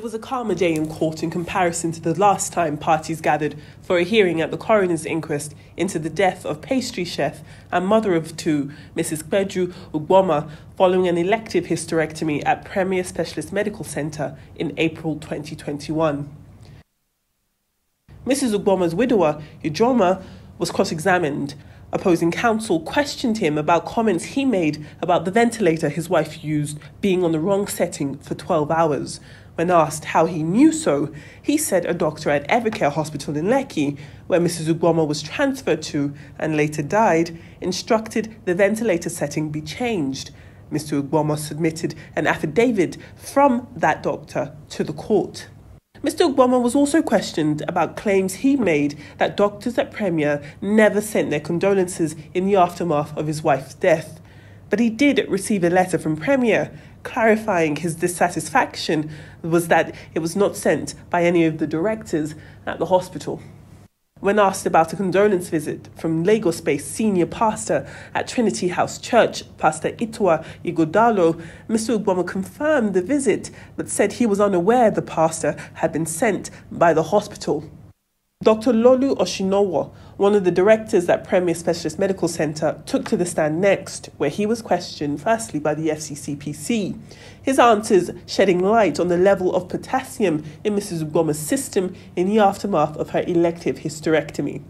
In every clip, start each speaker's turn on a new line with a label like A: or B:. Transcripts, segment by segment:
A: It was a calmer day in court in comparison to the last time parties gathered for a hearing at the coroner's inquest into the death of pastry chef and mother of two, Mrs Peju Ugboma, following an elective hysterectomy at Premier Specialist Medical Centre in April 2021. Mrs Ugboma's widower, Ijoma, was cross-examined. Opposing counsel questioned him about comments he made about the ventilator his wife used being on the wrong setting for 12 hours. When asked how he knew so, he said a doctor at Evercare Hospital in Lekki, where Mrs Ugboma was transferred to and later died, instructed the ventilator setting be changed. Mr Ugboma submitted an affidavit from that doctor to the court. Mr Ugboma was also questioned about claims he made that doctors at Premier never sent their condolences in the aftermath of his wife's death. But he did receive a letter from Premier clarifying his dissatisfaction was that it was not sent by any of the directors at the hospital. When asked about a condolence visit from Lagos-based senior pastor at Trinity House Church, Pastor Itwa Igodalo, Mr Ugboma confirmed the visit but said he was unaware the pastor had been sent by the hospital. Dr. Lolu Oshinowo, one of the directors at Premier Specialist Medical Centre, took to the stand next, where he was questioned firstly by the FCCPC. His answers shedding light on the level of potassium in Mrs Ugboma's system in the aftermath of her elective hysterectomy.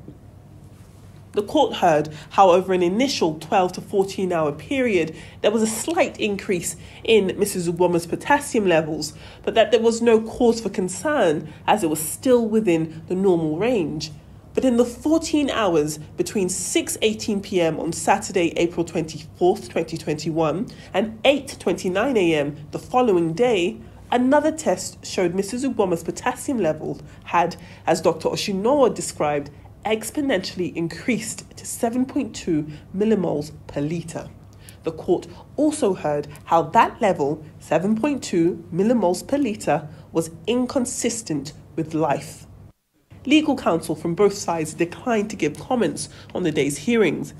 A: The court heard how over an initial 12 to 14 hour period, there was a slight increase in Mrs Ugboma's potassium levels, but that there was no cause for concern as it was still within the normal range. But in the 14 hours between 6:18 p.m. on Saturday, April 24th, 2021 and 8:29 a.m. the following day, another test showed Mrs Ugboma's potassium level had, as Dr. Oshinowo described, exponentially increased to 7.2 millimoles per litre. The court also heard how that level, 7.2 millimoles per litre, was inconsistent with life. Legal counsel from both sides declined to give comments on the day's hearings,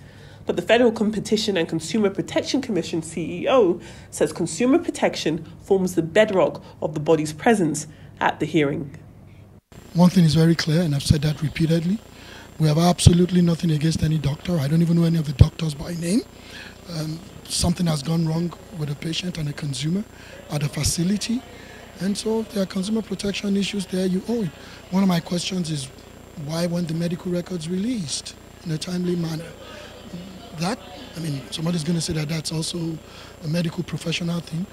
A: but the Federal Competition and Consumer Protection Commission CEO says consumer protection forms the bedrock of the body's presence at the hearing.
B: One thing is very clear, and I've said that repeatedly. We have absolutely nothing against any doctor. I don't even know any of the doctors by name. Something has gone wrong with a patient and a consumer at a facility. And so there are consumer protection issues there. You owe it. One of my questions is, why weren't the medical records released in a timely manner? Somebody's going to say that that's also a medical professional thing.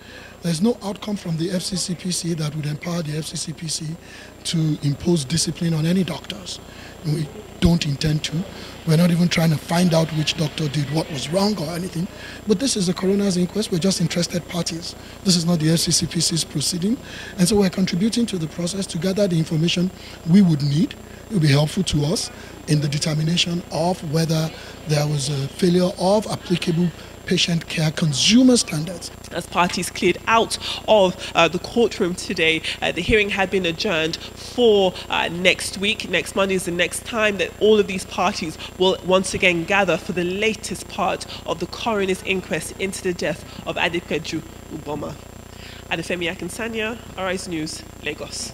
B: There's no outcome from the FCCPC that would empower the FCCPC to impose discipline on any doctors. We don't intend to. We're not even trying to find out which doctor did what was wrong or anything. But this is a coroner's inquest. We're just interested parties. This is not the FCCPC's proceeding. And so we're contributing to the process to gather the information we would need. It will be helpful to us in the determination of whether there was a failure of applicable patient care consumer standards.
A: As parties cleared out of the courtroom today, the hearing had been adjourned for next week. Next Monday is the next time that all of these parties will once again gather for the latest part of the coroner's inquest into the death of Peju Ugboma. Adefemi Akinsanya, Arise News, Lagos.